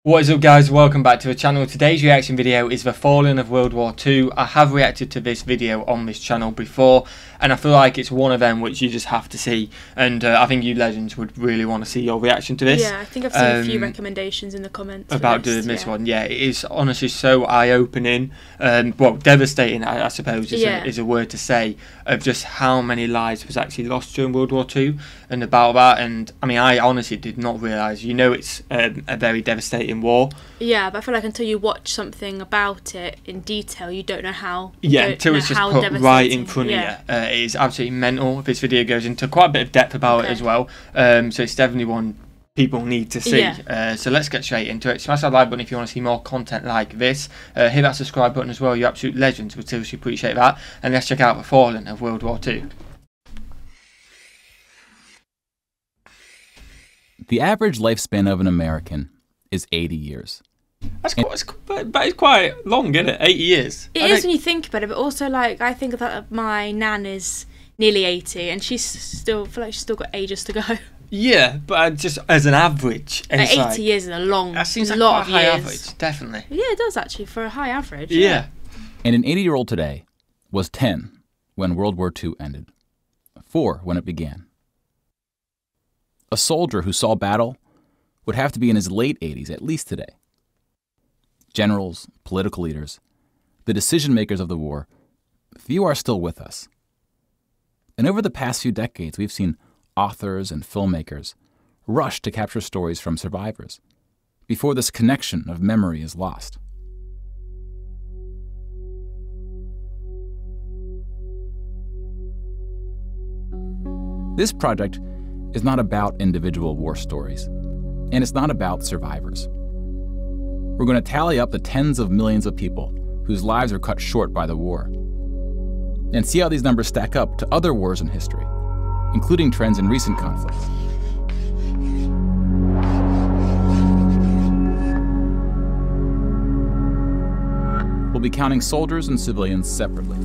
What is up, guys? Welcome back to the channel. Today's reaction video is the falling of World War II. I have reacted to this video on this channel before, and I feel like it's one of them which you just have to see, and I think you legends would really want to see your reaction to this. Yeah, I think I've seen a few recommendations in the comments about doing this one. Yeah, it is honestly so eye-opening, well, devastating, I suppose is a word to say, of just how many lives was actually lost during World War II and about that. And I mean, I honestly did not realise, it's a very devastating war. Yeah, but I feel like until you watch something about it in detail, you don't know how. Yeah, until it's just put right in front of you. It is absolutely mental. This video goes into quite a bit of depth about it as well. So it's definitely one people need to see. So let's get straight into it. Smash that like button if you want to see more content like this. Hit that subscribe button as well. You're absolute legends. We'd seriously appreciate that. And let's check out the falling of World War II. The average lifespan of an American is 80 years. That's quite long, isn't it? 80 years. It is when you think about it, but also, like, I think that my nan is nearly 80 and I feel like she's still got ages to go. Yeah, but just as an average, 80 years is a long, that seems like lot quite a high years. average, definitely. Yeah, it does actually for a high average. Yeah. And an 80-year-old today was 10 when World War II ended, 4 when it began. A soldier who saw battle would have to be in his late 80s at least today. Generals, political leaders, the decision makers of the war, few are still with us. And over the past few decades, we've seen authors and filmmakers rush to capture stories from survivors before this connection of memory is lost. This project is not about individual war stories, and it's not about survivors. We're going to tally up the tens of millions of people whose lives were cut short by the war, and see how these numbers stack up to other wars in history, including trends in recent conflicts. We'll be counting soldiers and civilians separately.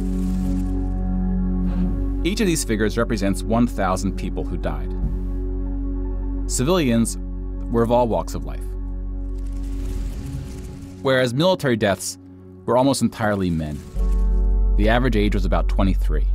Each of these figures represents 1,000 people who died. Civilians were of all walks of life, whereas military deaths were almost entirely men. The average age was about 23.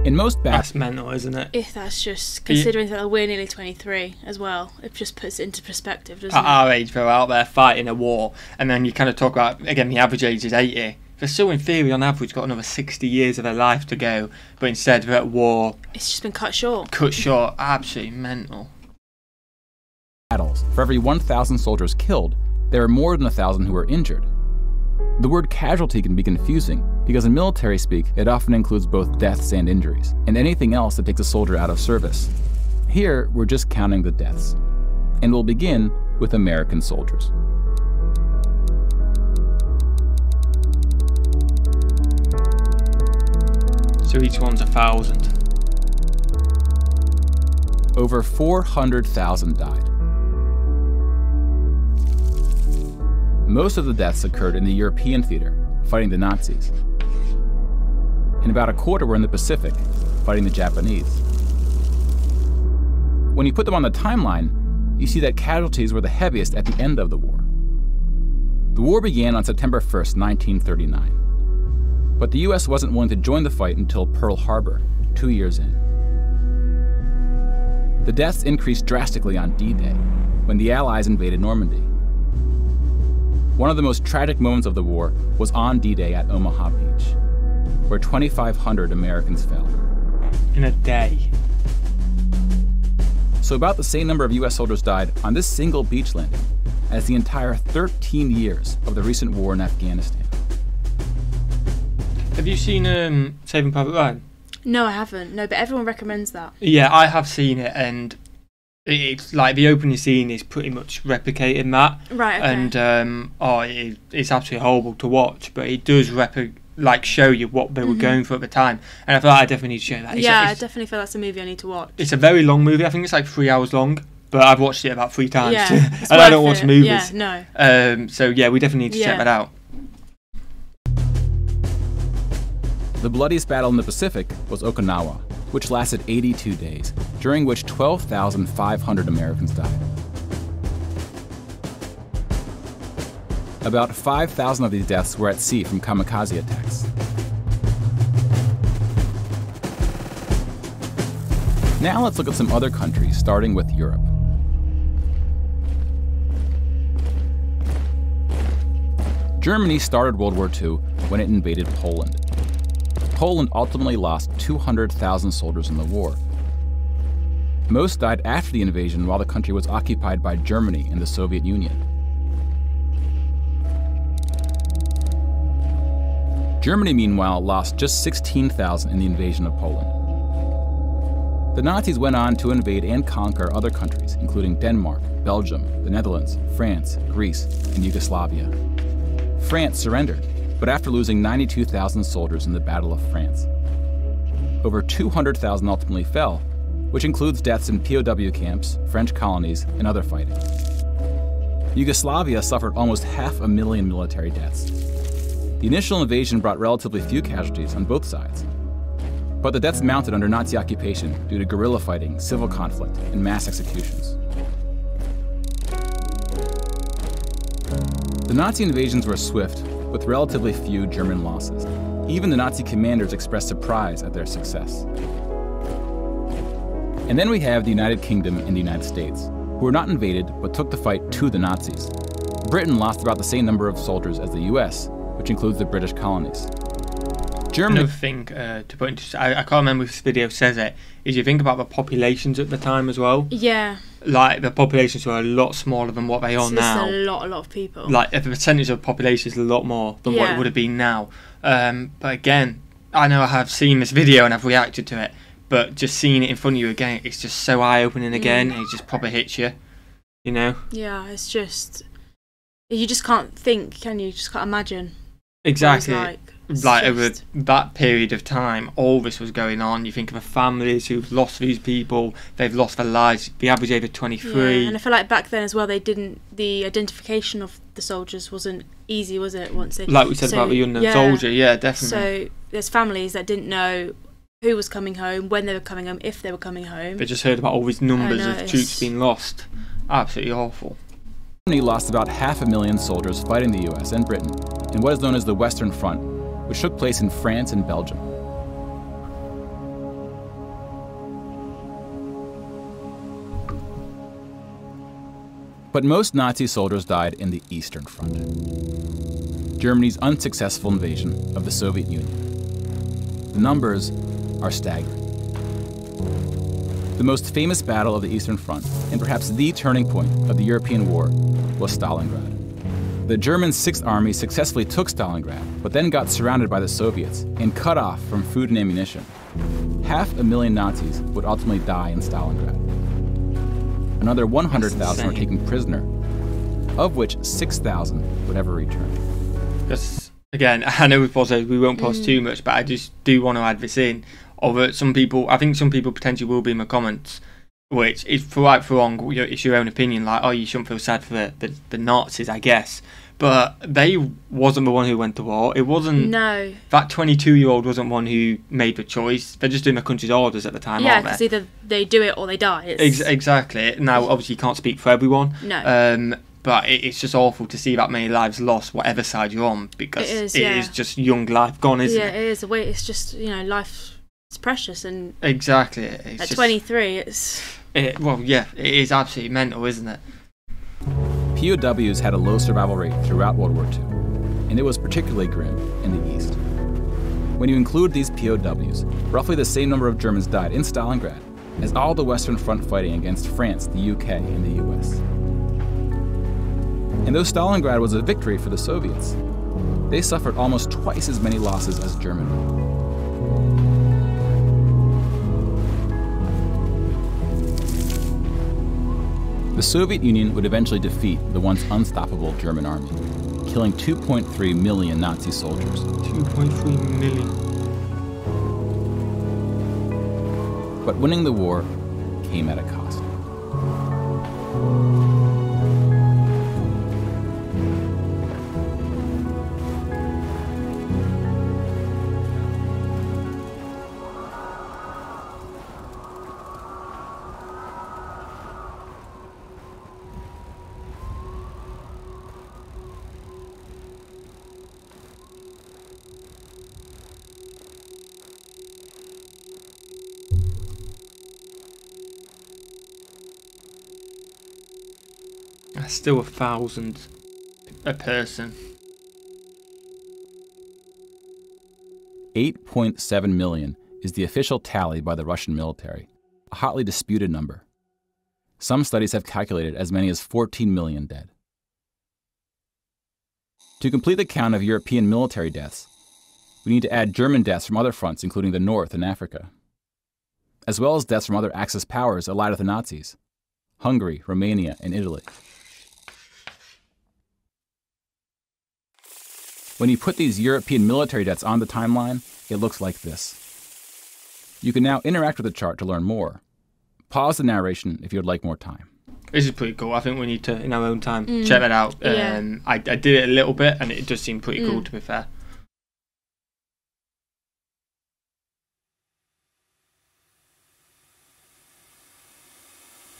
In most That's mental, isn't it? If that's just considering that we're nearly 23 as well, it just puts it into perspective, doesn't it? At our age, we're out there fighting a war, and then you kind of talk about, again, the average age is 80. They're still, in theory, on average, got another 60 years of their life to go, but instead they're at war. It's just been cut short. Cut short, absolutely mental. Battles. For every 1,000 soldiers killed, there are more than 1,000 who were injured. The word casualty can be confusing because in military speak, it often includes both deaths and injuries, and anything else that takes a soldier out of service. Here, we're just counting the deaths, and we'll begin with American soldiers. So each one's 1,000. Over 400,000 died. Most of the deaths occurred in the European theater, fighting the Nazis. And about a quarter were in the Pacific, fighting the Japanese. When you put them on the timeline, you see that casualties were the heaviest at the end of the war. The war began on September 1st, 1939. But the US wasn't willing to join the fight until Pearl Harbor, 2 years in. The deaths increased drastically on D-Day, when the Allies invaded Normandy. One of the most tragic moments of the war was on D-Day at Omaha Beach, where 2,500 Americans fell. In a day. So about the same number of US soldiers died on this single beach landing as the entire 13 years of the recent war in Afghanistan. Have you seen Saving Private Ryan? No, I haven't. No, but everyone recommends that. Yeah, I have seen it, and it's like the opening scene is pretty much replicating that. Right, okay. And it's absolutely horrible to watch, but it does show you what they were going through at the time, and I feel like I definitely need to show that. I definitely feel that's a movie I need to watch. It's a very long movie. I think it's like 3 hours long, but I've watched it about 3 times. Yeah, and I don't watch movies. Yeah, no. So yeah, we definitely need to check that out. The bloodiest battle in the Pacific was Okinawa, which lasted 82 days, during which 12,500 Americans died. About 5,000 of these deaths were at sea from kamikaze attacks. Now let's look at some other countries, starting with Europe. Germany started World War II when it invaded Poland. Poland ultimately lost 200,000 soldiers in the war. Most died after the invasion while the country was occupied by Germany and the Soviet Union. Germany, meanwhile, lost just 16,000 in the invasion of Poland. The Nazis went on to invade and conquer other countries, including Denmark, Belgium, the Netherlands, France, Greece, and Yugoslavia. France surrendered, but after losing 92,000 soldiers in the Battle of France. Over 200,000 ultimately fell, which includes deaths in POW camps, French colonies, and other fighting. Yugoslavia suffered almost 500,000 military deaths. The initial invasion brought relatively few casualties on both sides, but the deaths mounted under Nazi occupation due to guerrilla fighting, civil conflict, and mass executions. The Nazi invasions were swift, with relatively few German losses. Even the Nazi commanders expressed surprise at their success. And then we have the United Kingdom and the United States, who were not invaded but took the fight to the Nazis. Britain lost about the same number of soldiers as the US, which includes the British colonies. Germany. Another thing to put into, I can't remember if this video says it, is you think about the populations at the time as well. Yeah. Like, the populations were a lot smaller than what they are now. It's a lot of people. Like, the percentage of the population is a lot more than what it would have been now. But again, I know I have seen this video and I've reacted to it, but just seeing it in front of you again, it's just so eye-opening again, and it just proper hits you, you know? Yeah, it's just, you just can't think, can you? You just can't imagine. Exactly. Like over that period of time, all this was going on. You think of the families who've lost these people, they've lost their lives, the average age of 23. Yeah, and I feel like back then as well, the identification of the soldiers wasn't easy, was it? Once they, like we said about the unknown soldier, yeah, definitely. So there's families that didn't know who was coming home, when they were coming home, if they were coming home. They just heard about all these numbers of troops being lost. Absolutely awful. Germany lost about 500,000 soldiers fighting the US and Britain in what is known as the Western Front, which took place in France and Belgium. But most Nazi soldiers died in the Eastern Front, Germany's unsuccessful invasion of the Soviet Union. The numbers are staggering. The most famous battle of the Eastern Front, and perhaps the turning point of the European war, was Stalingrad. The German Sixth Army successfully took Stalingrad, but then got surrounded by the Soviets and cut off from food and ammunition. 500,000 Nazis would ultimately die in Stalingrad. Another 100,000 were taken prisoner, of which 6,000 would ever return. Just, again, I know we won't pause too much, but I just do want to add this in. Of some people, I think some people potentially will be in the comments, which is for right for wrong, it's your own opinion, like, oh, you shouldn't feel sad for the Nazis, I guess. But they wasn't the one who went to war. It wasn't. No. That 22-year-old wasn't one who made the choice. They're just doing the country's orders at the time, aren't they? Yeah, because either they do it or they die. Exactly. Now, obviously, you can't speak for everyone. No. But it's just awful to see that many lives lost, whatever side you're on, because it is just young life gone, isn't it? Yeah, it is. The way it's just, life is precious, and exactly. At 23, it's. It is absolutely mental, isn't it? POWs had a low survival rate throughout World War II, and it was particularly grim in the East. When you include these POWs, roughly the same number of Germans died in Stalingrad as all the Western Front fighting against France, the UK, and the US. And though Stalingrad was a victory for the Soviets, they suffered almost twice as many losses as Germany. The Soviet Union would eventually defeat the once unstoppable German army, killing 2.3 million Nazi soldiers. 2.3 million. But winning the war came at a cost. That's still 1,000 a person. 8.7 million is the official tally by the Russian military, a hotly disputed number. Some studies have calculated as many as 14 million dead. To complete the count of European military deaths, we need to add German deaths from other fronts, including the North and Africa, as well as deaths from other Axis powers allied with the Nazis: Hungary, Romania, and Italy. When you put these European military deaths on the timeline, it looks like this. You can now interact with the chart to learn more. Pause the narration if you would like more time. This is pretty cool. I think we need to, in our own time, check that out. Yeah. I did it a little bit, and it does seem pretty cool, to be fair.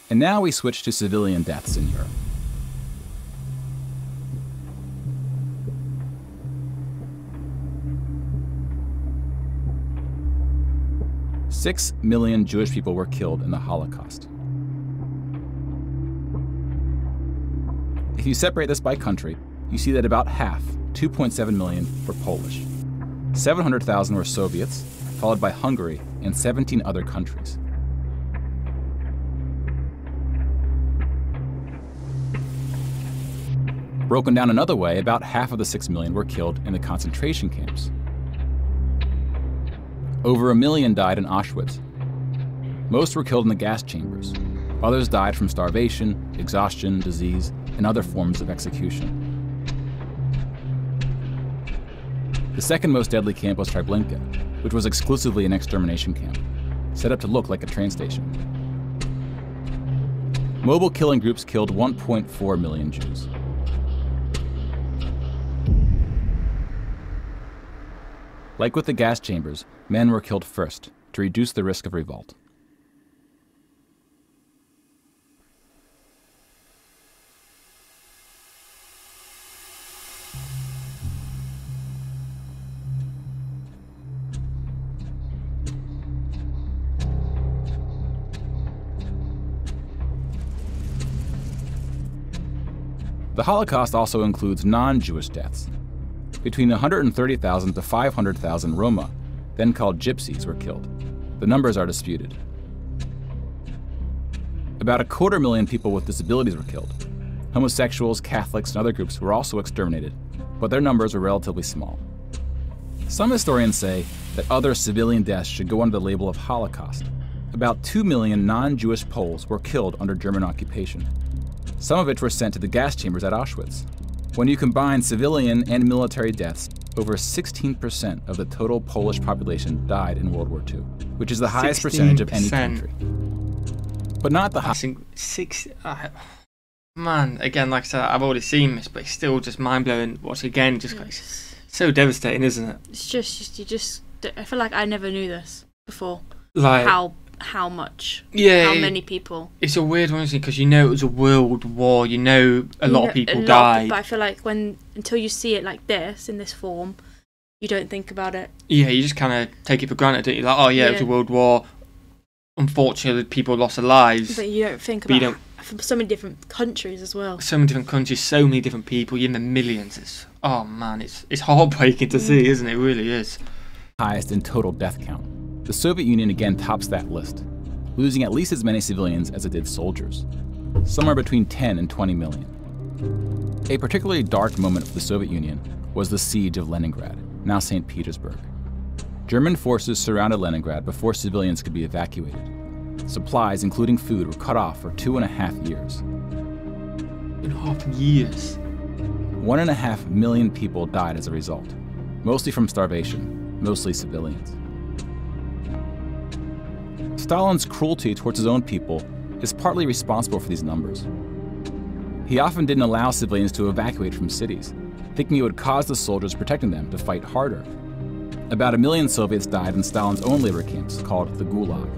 And now we switch to civilian deaths in Europe. Six million Jewish people were killed in the Holocaust. If you separate this by country, you see that about half, 2.7 million, were Polish. 700,000 were Soviets, followed by Hungary and 17 other countries. Broken down another way, about half of the 6 million were killed in the concentration camps. Over 1 million died in Auschwitz. Most were killed in the gas chambers. Others died from starvation, exhaustion, disease, and other forms of execution. The second most deadly camp was Treblinka, which was exclusively an extermination camp, set up to look like a train station. Mobile killing groups killed 1.4 million Jews. Like with the gas chambers, men were killed first to reduce the risk of revolt. The Holocaust also includes non-Jewish deaths. Between 130,000 to 500,000 Roma, then called Gypsies, were killed. The numbers are disputed. About 250,000 people with disabilities were killed. Homosexuals, Catholics, and other groups were also exterminated, but their numbers were relatively small. Some historians say that other civilian deaths should go under the label of Holocaust. About 2 million non-Jewish Poles were killed under German occupation, some of which were sent to the gas chambers at Auschwitz. When you combine civilian and military deaths, over 16% of the total Polish population died in World War II, which is the highest percentage of any country. But not the highest. Man, again, like I said, I've already seen this, but it's still just mind-blowing. Watch again, just like, so devastating, isn't it? It's just, I feel like I never knew this before. Like, how much? Yeah. How many people? It's a weird one, isn't it? Because you know it was a world war. You know a lot of people died. But I feel like until you see it like this, in this form, you don't think about it. Yeah, you just kind of take it for granted, don't you? Like, oh yeah, it was a world war. Unfortunately, people lost their lives. But you don't think about from so many different countries as well. So many different countries, so many different people. You're in the millions. It's heartbreaking to see, isn't it? It really is. Highest in total death count. The Soviet Union again tops that list, losing at least as many civilians as it did soldiers, somewhere between 10 and 20 million. A particularly dark moment for the Soviet Union was the Siege of Leningrad, now St. Petersburg. German forces surrounded Leningrad before civilians could be evacuated. Supplies, including food, were cut off for 2.5 years. 2.5 years? 1.5 million people died as a result, mostly from starvation, mostly civilians. Stalin's cruelty towards his own people is partly responsible for these numbers. He often didn't allow civilians to evacuate from cities, thinking it would cause the soldiers protecting them to fight harder. About 1 million Soviets died in Stalin's own labor camps, called the Gulag.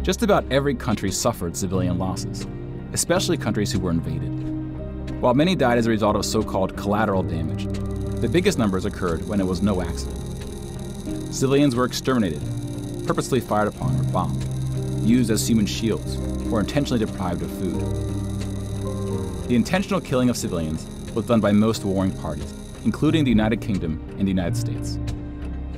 Just about every country suffered civilian losses, especially countries who were invaded. While many died as a result of so-called collateral damage, the biggest numbers occurred when it was no accident. Civilians were exterminated, purposely fired upon or bombed, used as human shields, or intentionally deprived of food. the intentional killing of civilians was done by most warring parties, including the United Kingdom and the United States.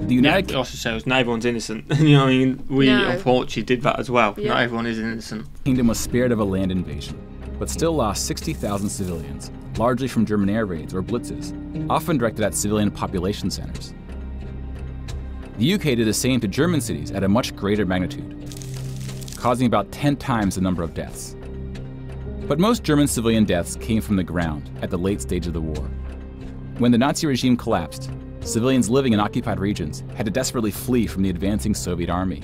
The United It also shows not everyone's innocent. You know what I mean? We unfortunately did that as well. Yeah. Not everyone is innocent. Kingdom was spared of a land invasion, but still lost 60,000 civilians, largely from German air raids or blitzes, often directed at civilian population centers. The UK did the same to German cities at a much greater magnitude, causing about 10 times the number of deaths. But most German civilian deaths came from the ground at the late stage of the war. When the Nazi regime collapsed, civilians living in occupied regions had to desperately flee from the advancing Soviet army.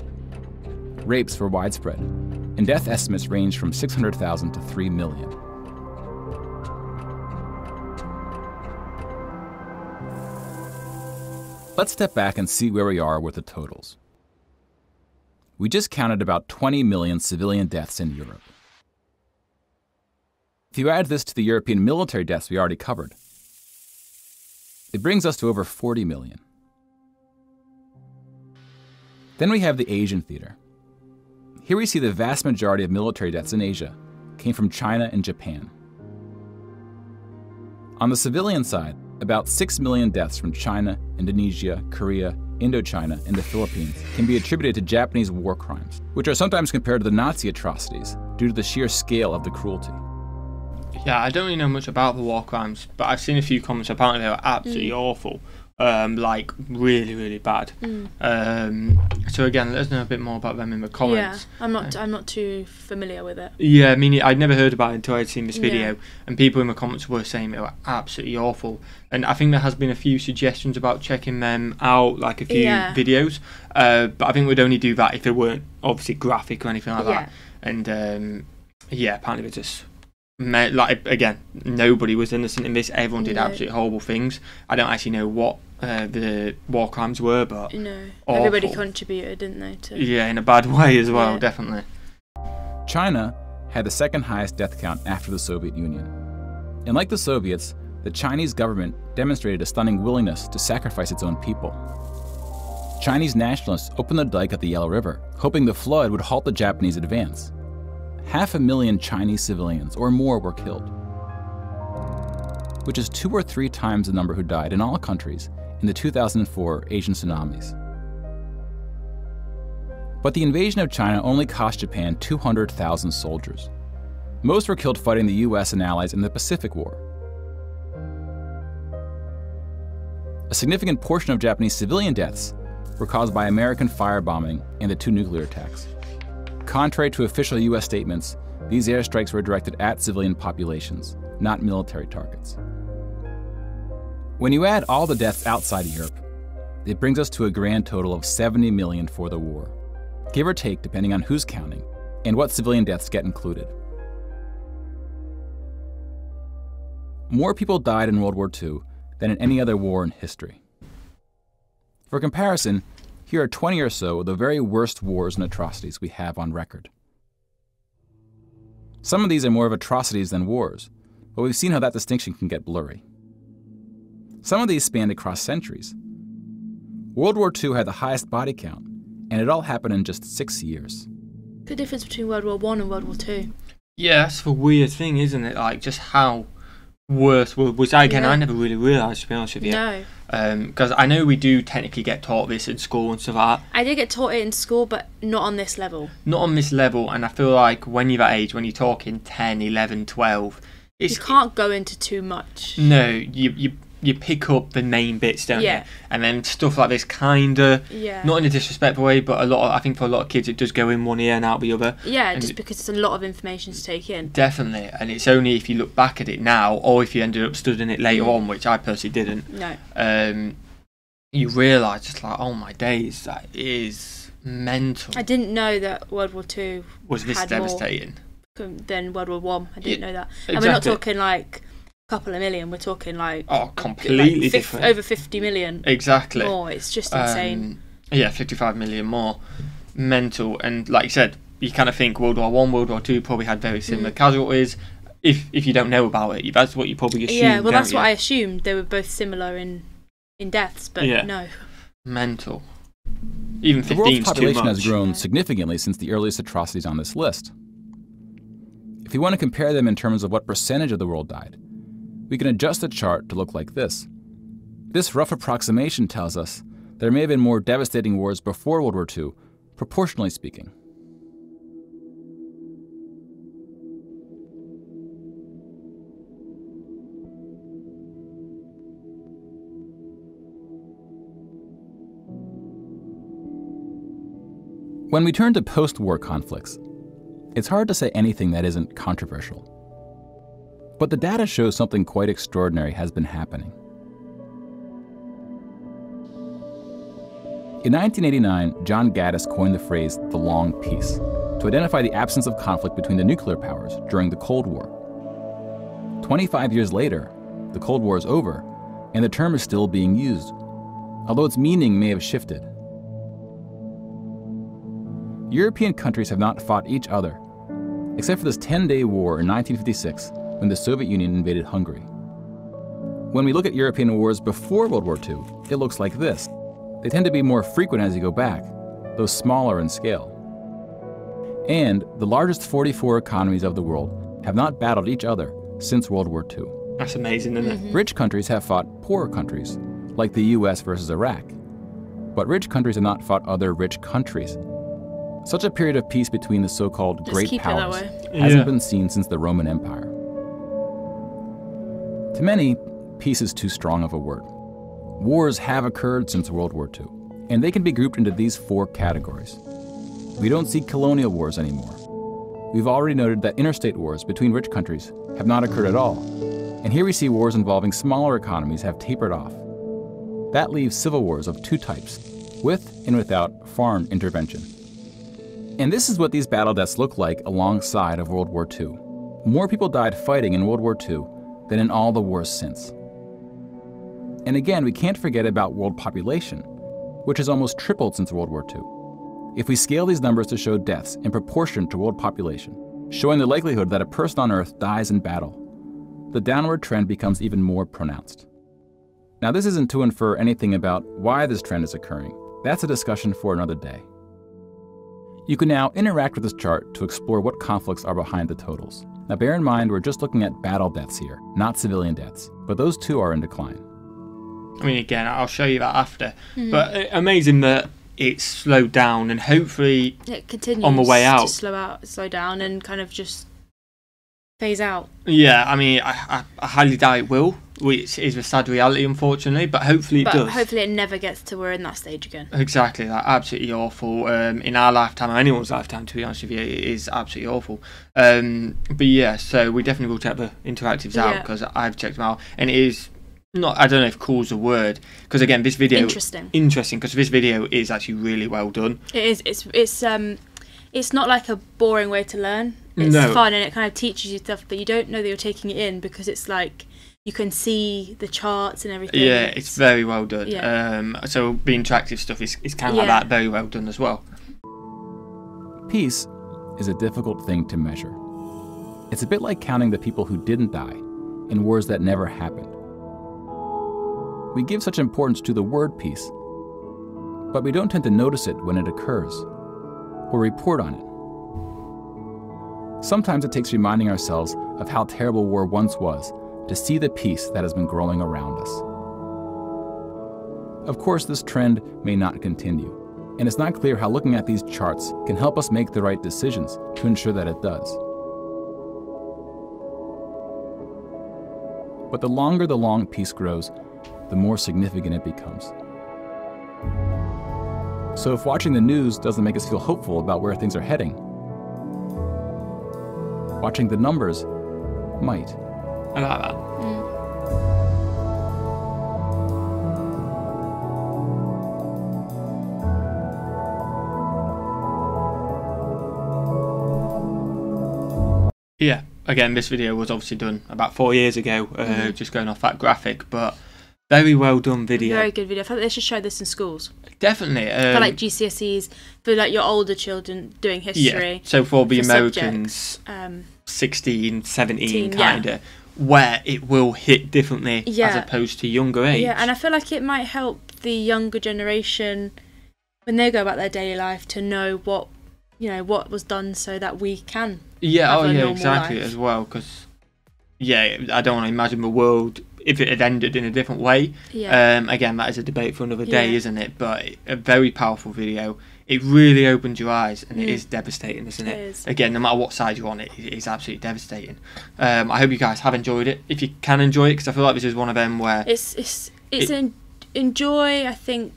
Rapes were widespread, and death estimates ranged from 600,000 to 3 million. Let's step back and see where we are with the totals. We just counted about 20 million civilian deaths in Europe. If you add this to the European military deaths we already covered, it brings us to over 40 million. Then we have the Asian theater. Here we see the vast majority of military deaths in Asia came from China and Japan. On the civilian side, about 6 million deaths from China, Indonesia, Korea, Indochina, and the Philippines can be attributed to Japanese war crimes, which are sometimes compared to the Nazi atrocities due to the sheer scale of the cruelty. Yeah, I don't really know much about the war crimes, but I've seen a few comments. Apparently they were absolutely awful. Like really, really bad. So again, let us know a bit more about them in the comments. Yeah, I'm not too familiar with it. Yeah, I mean, I'd never heard about it until I'd seen this video, and people in the comments were saying they were absolutely awful. And I think there has been a few suggestions about checking them out, like a few videos. But I think we'd only do that if they weren't obviously graphic or anything like that. And yeah, apparently they're just. Like again, nobody was innocent in this. Everyone did absolutely horrible things. I don't actually know what the war crimes were, but everybody contributed, didn't they? Yeah, in a bad way as well, definitely. China had the second highest death count after the Soviet Union, and like the Soviets, the Chinese government demonstrated a stunning willingness to sacrifice its own people. Chinese nationalists opened the dike at the Yellow River, hoping the flood would halt the Japanese advance. 500,000 Chinese civilians or more were killed, which is 2 or 3 times the number who died in all countries in the 2004 Asian tsunamis. But the invasion of China only cost Japan 200,000 soldiers. Most were killed fighting the US and allies in the Pacific War. A significant portion of Japanese civilian deaths were caused by American firebombing and the 2 nuclear attacks. Contrary to official US statements, these airstrikes were directed at civilian populations, not military targets. When you add all the deaths outside Europe, it brings us to a grand total of 70 million for the war, give or take depending on who's counting and what civilian deaths get included. More people died in World War II than in any other war in history. For comparison, here are 20 or so of the very worst wars and atrocities we have on record. Some of these are more of atrocities than wars, but we've seen how that distinction can get blurry. Some of these spanned across centuries. World War II had the highest body count, and it all happened in just 6 years. The difference between World War I and World War II. Yeah, that's the weird thing, isn't it? Like, just how worse was I again? I never really realised, to be honest with you. No. Because I know we do technically get taught this in school and stuff like that. I did get taught it in school, but not on this level. Not on this level, and I feel like when you're that age, when you're talking 10, 11, 12... you can't go into too much. No, you pick up the main bits, don't you? And then stuff like this kinda, not in a disrespectful way, but I think for a lot of kids it does go in one ear and out the other. Yeah, and just because it's a lot of information to take in. Definitely, and it's only if you look back at it now, or if you ended up studying it later on, which I personally didn't. No. You realise just like, oh my days, that is mental. I didn't know that World War II was this devastating than World War One. I didn't know that. Exactly. And we're not talking like couple of million, we're talking like completely different, over 50 million more. It's just insane. 55 million more. Mental. And like you said, you kind of think World War One, World War Two probably had very similar casualties. If you don't know about it, that's what you probably assume. That's what I assumed. They were both similar in deaths, but no. Mental. Even 15 The world's is population too much. has grown significantly since the earliest atrocities on this list. If we want to compare them in terms of what percentage of the world died, we can adjust the chart to look like this. This rough approximation tells us there may have been more devastating wars before World War II, proportionally speaking. When we turn to post-war conflicts, it's hard to say anything that isn't controversial. But the data shows something quite extraordinary has been happening. In 1989, John Gaddis coined the phrase the long peace to identify the absence of conflict between the nuclear powers during the Cold War. 25 years later, the Cold War is over, and the term is still being used, although its meaning may have shifted. European countries have not fought each other, except for this 10-day war in 1956 when the Soviet Union invaded Hungary. When we look at European wars before World War II, it looks like this. They tend to be more frequent as you go back, though smaller in scale. And the largest 44 economies of the world have not battled each other since World War II. That's amazing, isn't it? Rich countries have fought poorer countries, like the US versus Iraq. But rich countries have not fought other rich countries. Such a period of peace between the so-called great powers hasn't been seen since the Roman Empire. To many, peace is too strong of a word. Wars have occurred since World War II, and they can be grouped into these 4 categories. We don't see colonial wars anymore. We've already noted that interstate wars between rich countries have not occurred at all, and here we see wars involving smaller economies have tapered off. That leaves civil wars of 2 types, with and without foreign intervention. And this is what these battle deaths look like alongside of World War II. More people died fighting in World War II than in all the wars since. And again, we can't forget about world population, which has almost tripled since World War II. If we scale these numbers to show deaths in proportion to world population, showing the likelihood that a person on Earth dies in battle, the downward trend becomes even more pronounced. Now, this isn't to infer anything about why this trend is occurring. That's a discussion for another day. You can now interact with this chart to explore what conflicts are behind the totals. Now, bear in mind, we're just looking at battle deaths here, not civilian deaths, but those too are in decline. I mean, again, I'll show you that after. But amazing that it's slowed down, and hopefully it continues on the way out to slow down and kind of just phase out. Yeah, I mean, I highly doubt it will, which is a sad reality, unfortunately, but hopefully it does. Hopefully it never gets to we're in that stage again. Exactly, that absolutely awful. In our lifetime, or anyone's lifetime, to be honest with you, it is absolutely awful. But yeah, so we definitely will check the interactives out, because I've checked them out, and it is not, I don't know if cool's a word, because again, this video interesting, because this video is actually really well done. It is. It's not like a boring way to learn. It's fun, and it kind of teaches you stuff, but you don't know that you're taking it in, because it's like you can see the charts and everything. Yeah, it's very well done. Yeah. So the interactive stuff is kind of like that, very well done as well. Peace is a difficult thing to measure. It's a bit like counting the people who didn't die in wars that never happened. We give such importance to the word peace, but we don't tend to notice it when it occurs, or report on it. Sometimes it takes reminding ourselves of how terrible war once was to see the peace that has been growing around us. Of course, this trend may not continue, and it's not clear how looking at these charts can help us make the right decisions to ensure that it does. But the longer the long peace grows, the more significant it becomes. So if watching the news doesn't make us feel hopeful about where things are heading, watching the numbers might. I like that. Yeah, again, this video was obviously done about 4 years ago, just going off that graphic, but very well done video. Very good video. I feel like they should show this in schools. Definitely. For like GCSEs, for like your older children doing history. Yeah, so for the Americans, 16, 17 kind of, where it will hit differently as opposed to younger age. Yeah, and I feel like it might help the younger generation when they go about their daily life to know what was done so that we can exactly life. as well, because I don't want to imagine the world if it had ended in a different way. Again, that is a debate for another day, isn't it? But a very powerful video. It really opened your eyes, and it is devastating, isn't it? It is. Again, no matter what side you're on, it is absolutely devastating. I hope you guys have enjoyed it. If you can enjoy it, because I feel like this is one of them where enjoy. I think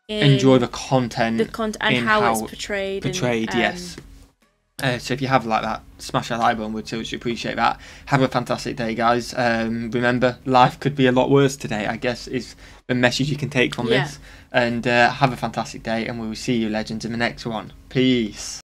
enjoy the content, and how it's portrayed. Yes. So if you have like that, smash that like button. We'd so much appreciate that. Have a fantastic day, guys. Remember, life could be a lot worse today, I guess, is the message you can take from this. And have a fantastic day, and we will see you, legends, in the next one. Peace.